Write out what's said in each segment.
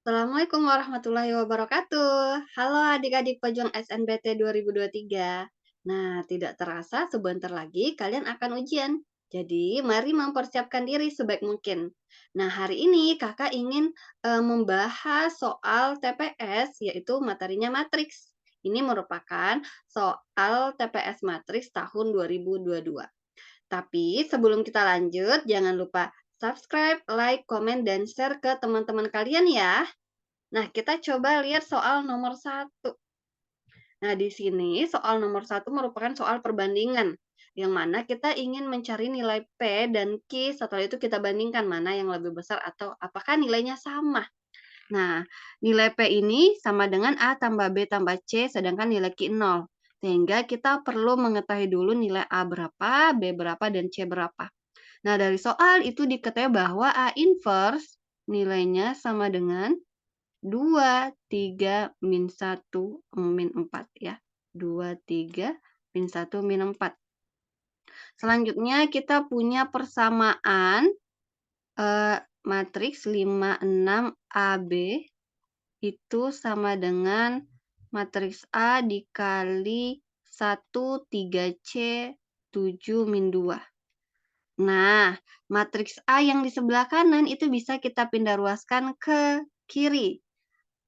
Assalamualaikum warahmatullahi wabarakatuh. Halo adik-adik pejuang SNBT 2023. Nah, tidak terasa sebentar lagi kalian akan ujian. Jadi, mari mempersiapkan diri sebaik mungkin. Nah, hari ini kakak ingin membahas soal TPS, yaitu materinya matriks. Ini merupakan soal TPS matriks tahun 2022. Tapi sebelum kita lanjut, jangan lupa subscribe, like, komen, dan share ke teman-teman kalian ya. Nah, kita coba lihat soal nomor satu. Nah, di sini soal nomor satu merupakan soal perbandingan, yang mana kita ingin mencari nilai P dan Q, setelah itu kita bandingkan mana yang lebih besar atau apakah nilainya sama. Nah, nilai P ini sama dengan A tambah B tambah C, sedangkan nilai Q 0. Sehingga kita perlu mengetahui dulu nilai A berapa, B berapa, dan C berapa. Nah, dari soal itu diketahui bahwa A inverse nilainya sama dengan 2, 3, min 1, min 4 ya. 2, 3, min 1, min 4. Selanjutnya kita punya persamaan matriks 5, 6, AB itu sama dengan matriks A dikali 1, 3C, 7, min 2. Nah, matriks A yang di sebelah kanan itu bisa kita pindah ruaskan ke kiri.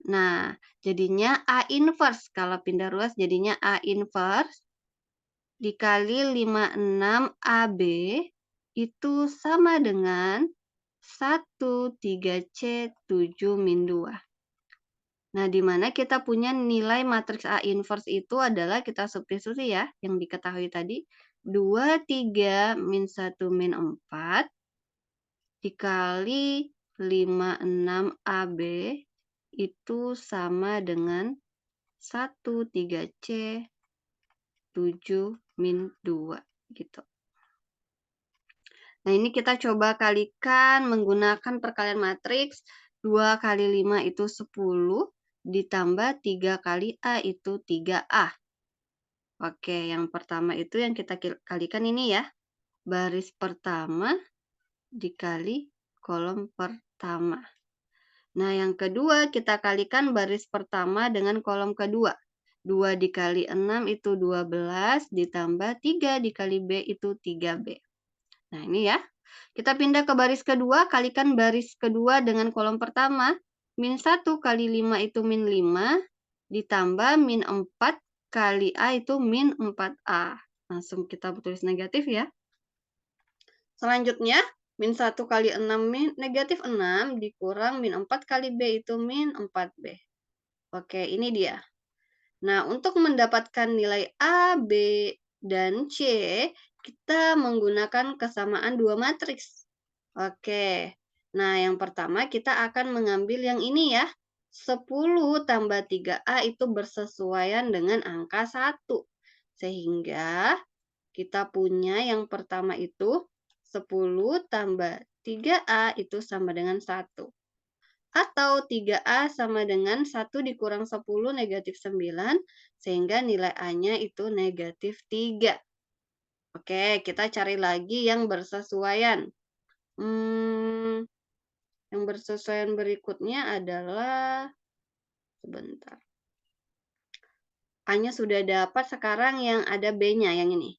Nah, jadinya A inverse. Kalau pindah ruas jadinya A inverse dikali 56 AB itu sama dengan 1, 3C, 7, min 2. Nah, di mana kita punya nilai matriks A inverse itu adalah kita substitusi ya, yang diketahui tadi. 2, 3, min 1, min 4 dikali 56 AB itu sama dengan 1, 3C, 7, min 2 gitu. Nah, ini kita coba kalikan menggunakan perkalian matriks. 2 kali 5 itu 10, ditambah 3 kali A itu 3A. Oke, yang pertama itu yang kita kalikan ini ya. Baris pertama dikali kolom pertama. Nah, yang kedua kita kalikan baris pertama dengan kolom kedua. 2 dikali 6 itu 12, ditambah 3 dikali B itu 3B. Nah, ini ya. Kita pindah ke baris kedua, kalikan baris kedua dengan kolom pertama. Min 1 kali 5 itu min 5, ditambah min 4 kali A itu min 4A. Langsung kita tulis negatif ya. Selanjutnya, min 1 kali 6 negatif 6 dikurang min 4 kali B itu min 4B. Oke, ini dia. Nah, untuk mendapatkan nilai A, B, dan C, kita menggunakan kesamaan dua matriks. Oke, nah yang pertama kita akan mengambil yang ini ya. 10 tambah 3A itu bersesuaian dengan angka 1. Sehingga kita punya yang pertama itu 10 tambah 3A itu sama dengan 1. Atau 3A sama dengan 1 dikurang 10 negatif 9, sehingga nilai A-nya itu negatif 3. Oke, kita cari lagi yang bersesuaian. Yang bersesuaian berikutnya adalah, sebentar. A-nya sudah dapat, sekarang yang ada B-nya, yang ini.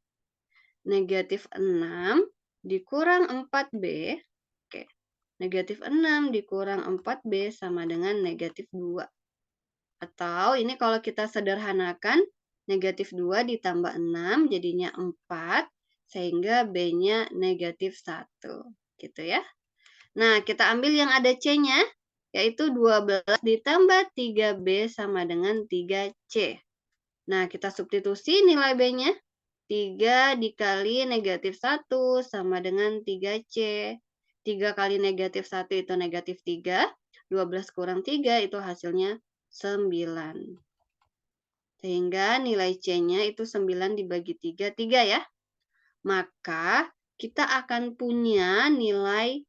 Negatif 6 dikurang 4B. Oke, negatif 6 dikurang 4B sama dengan negatif 2. Atau ini kalau kita sederhanakan, negatif 2 ditambah 6 jadinya 4, sehingga B-nya negatif 1. Gitu ya. Nah, kita ambil yang ada C-nya, yaitu 12 ditambah 3B sama dengan 3C. Nah, kita substitusi nilai B-nya. 3 dikali negatif 1 sama dengan 3C. 3 kali negatif 1 itu negatif 3. 12 kurang 3 itu hasilnya 9. Sehingga nilai C-nya itu 9 dibagi 3, 3 ya. Maka kita akan punya nilai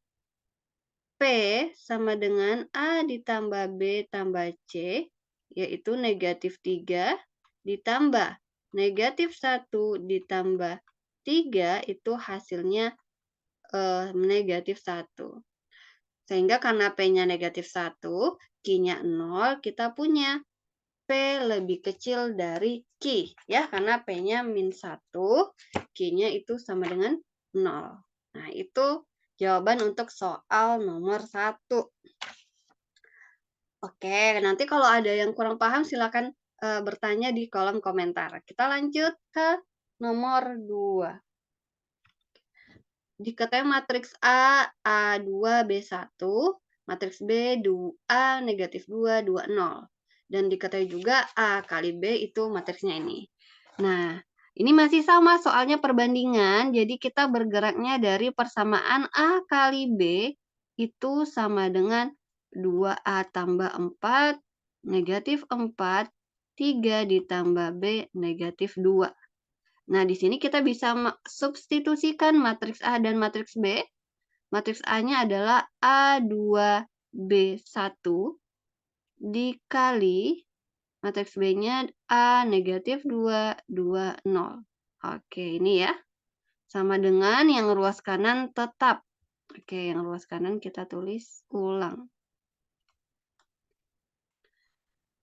P sama dengan A ditambah B tambah C, yaitu negatif 3 ditambah negatif 1 ditambah 3 itu hasilnya negatif 1. Sehingga karena P-nya negatif 1, Q-nya 0, kita punya P lebih kecil dari Q. Ya, karena P-nya min 1, Q-nya itu sama dengan 0. Nah, itu jawaban untuk soal nomor 1. Oke, nanti kalau ada yang kurang paham silakan bertanya di kolom komentar. Kita lanjut ke nomor 2. Diketahui matriks A, A2, B1, matriks B, 2A, negatif 2, 2, 0. Dan diketahui juga A kali B itu matriksnya ini. Nah, ini masih sama soalnya perbandingan, jadi kita bergeraknya dari persamaan A kali B itu sama dengan 2A tambah 4, negatif 4, 3 ditambah B, negatif 2. Nah, di sini kita bisa substitusikan matriks A dan matriks B. Matriks A-nya adalah A2B1 dikali matriks B-nya A negatif 2, 2, 0. Oke, ini ya. Sama dengan yang ruas kanan tetap. Oke, yang ruas kanan kita tulis ulang.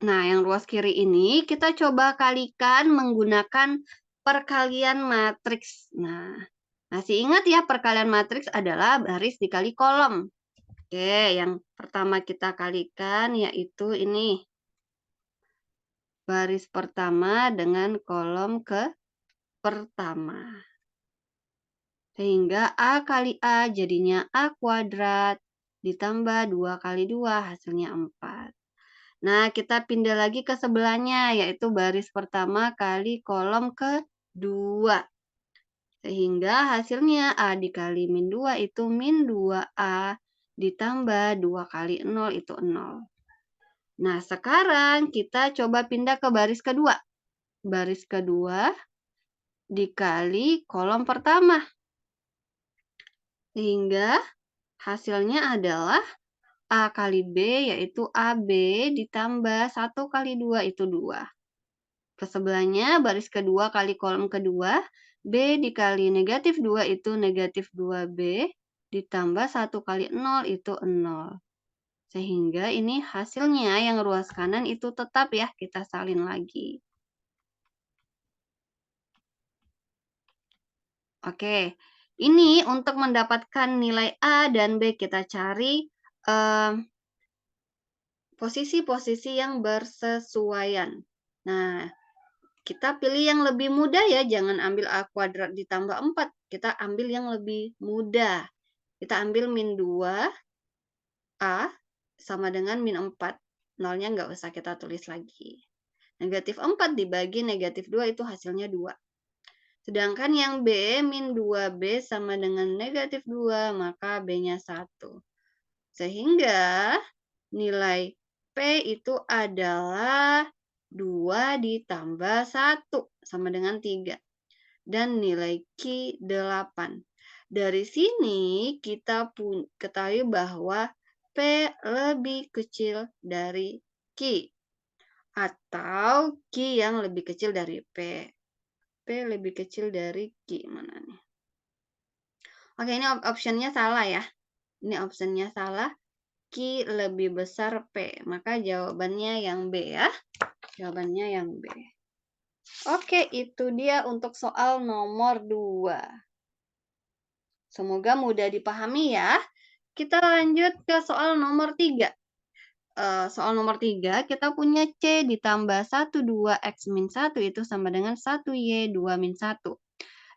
Nah, yang ruas kiri ini kita coba kalikan menggunakan perkalian matriks. Nah, masih ingat ya perkalian matriks adalah baris dikali kolom. Oke, yang pertama kita kalikan yaitu ini. Baris pertama dengan kolom ke pertama. Sehingga A kali A jadinya A kuadrat ditambah 2 kali 2 hasilnya 4. Nah, kita pindah lagi ke sebelahnya, yaitu baris pertama kali kolom kedua. Sehingga hasilnya A dikali min 2 itu min 2A ditambah 2 kali 0 itu 0. Nah, sekarang kita coba pindah ke baris kedua. Baris kedua dikali kolom pertama. Sehingga hasilnya adalah A kali B yaitu AB ditambah 1 kali 2 itu 2. Ke sebelahnya baris kedua kali kolom kedua, B dikali negatif 2 itu negatif 2B ditambah 1 kali 0 itu 0. Sehingga ini hasilnya yang ruas kanan itu tetap ya, kita salin lagi. Oke, ini untuk mendapatkan nilai A dan B kita cari posisi-posisi yang bersesuaian. Nah, kita pilih yang lebih mudah ya, jangan ambil A kuadrat ditambah 4. Kita ambil yang lebih mudah. Kita ambil min 2A sama dengan min 4. Nolnya nggak usah kita tulis lagi. Negatif 4 dibagi negatif 2 itu hasilnya 2. Sedangkan yang B, min 2B sama dengan negatif 2, maka B-nya 1. Sehingga nilai P itu adalah 2 ditambah 1 sama dengan 3. Dan nilai Q 8. Dari sini kita ketahui bahwa P lebih kecil dari Q. Atau Q yang lebih kecil dari P. P lebih kecil dari Q. Mana nih? Oke, ini optionnya salah ya. Ini optionnya salah. Q lebih besar P. Maka jawabannya yang B ya. Jawabannya yang B. Oke, itu dia untuk soal nomor 2. Semoga mudah dipahami ya. Kita lanjut ke soal nomor 3. Soal nomor 3, kita punya C ditambah 1, 2X min 1 itu sama dengan 1Y 2 min 1.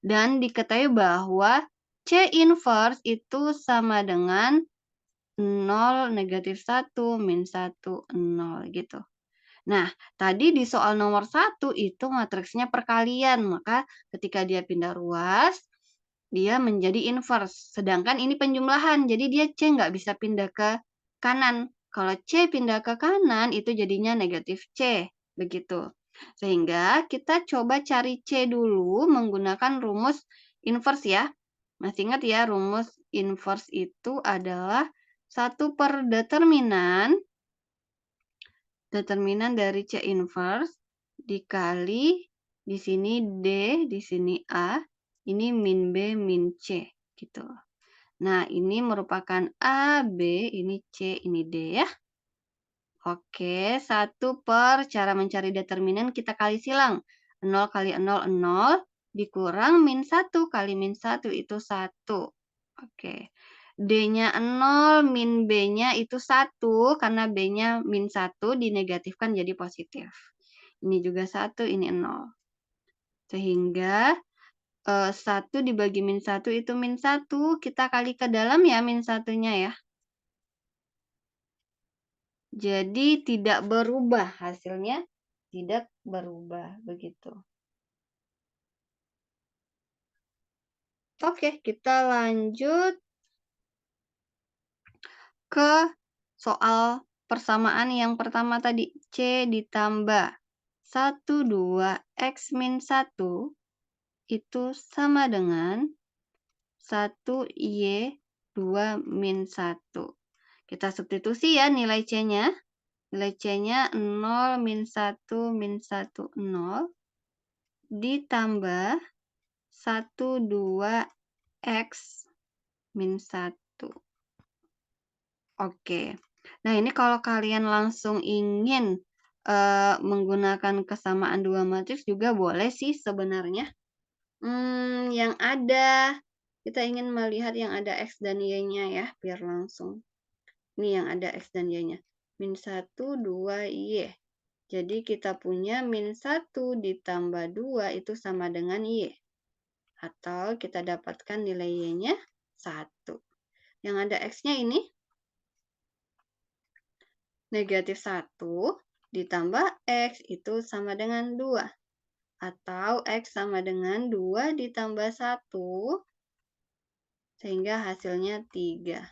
Dan diketahui bahwa C inverse itu sama dengan 0, negatif 1, min 1, 0 gitu. Nah, tadi di soal nomor 1 itu matriksnya perkalian, maka ketika dia pindah ruas, dia menjadi inverse. Sedangkan ini penjumlahan, jadi dia C nggak bisa pindah ke kanan. Kalau C pindah ke kanan, itu jadinya negatif C, begitu. Sehingga kita coba cari C dulu menggunakan rumus inverse ya. Masih ingat ya, rumus inverse itu adalah 1 per determinan dari C inverse dikali di sini D, di sini A, ini min B, min C gitu. Nah, ini merupakan A, B, ini C, ini D ya. Oke, 1 per cara mencari determinan kita kali silang. 0 kali 0, 0, dikurang min 1 kali min 1 itu 1. Oke. D-nya 0, min B-nya itu 1, karena B-nya min 1 dinegatifkan jadi positif. Ini juga 1, ini 0. Sehingga 1 dibagi min 1 itu min 1, kita kali ke dalam ya min 1-nya ya. Jadi tidak berubah hasilnya, tidak berubah begitu. Oke, kita lanjut ke soal persamaan yang pertama tadi. C ditambah 1, 2, X min 1 itu sama dengan 1, Y, 2 min 1. Kita substitusi ya nilai C-nya. Nilai C-nya 0, min 1, min 1, 0. Ditambah 1, 2, X min 1. Oke. Nah, ini kalau kalian langsung ingin menggunakan kesamaan dua matriks juga boleh sih sebenarnya. Yang ada, kita ingin melihat yang ada X dan Y-nya ya, biar langsung. Ini yang ada X dan Y-nya. Min 1, 2, Y. Jadi kita punya min 1 ditambah 2 itu sama dengan Y. Atau kita dapatkan nilai Y-nya 1. Yang ada X-nya ini negatif 1 ditambah X itu sama dengan 2. Atau X sama dengan 2 ditambah 1, sehingga hasilnya 3.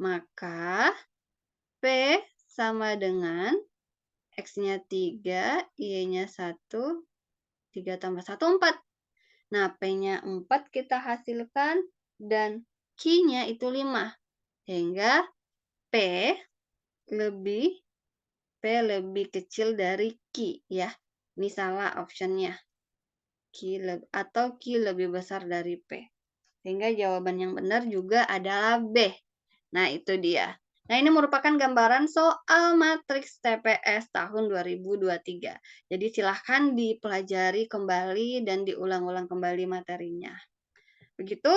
Maka P sama dengan X-nya 3, Y-nya 1, 3 tambah 1, 4. Nah, P-nya 4 kita hasilkan, dan Q-nya itu 5. Sehingga P lebih kecil dari Q ya. Ini salah optionnya. Atau Q lebih besar dari P. Sehingga jawaban yang benar juga adalah B. Nah, itu dia. Nah, ini merupakan gambaran soal matriks TPS tahun 2023. Jadi, silahkan dipelajari kembali dan diulang-ulang kembali materinya. Begitu,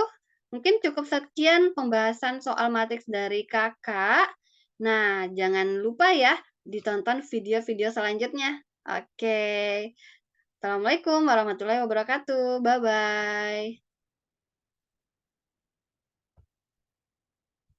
mungkin cukup sekian pembahasan soal matriks dari Kakak. Nah, jangan lupa ya, ditonton video-video selanjutnya. Oke. Assalamualaikum warahmatullahi wabarakatuh. Bye-bye.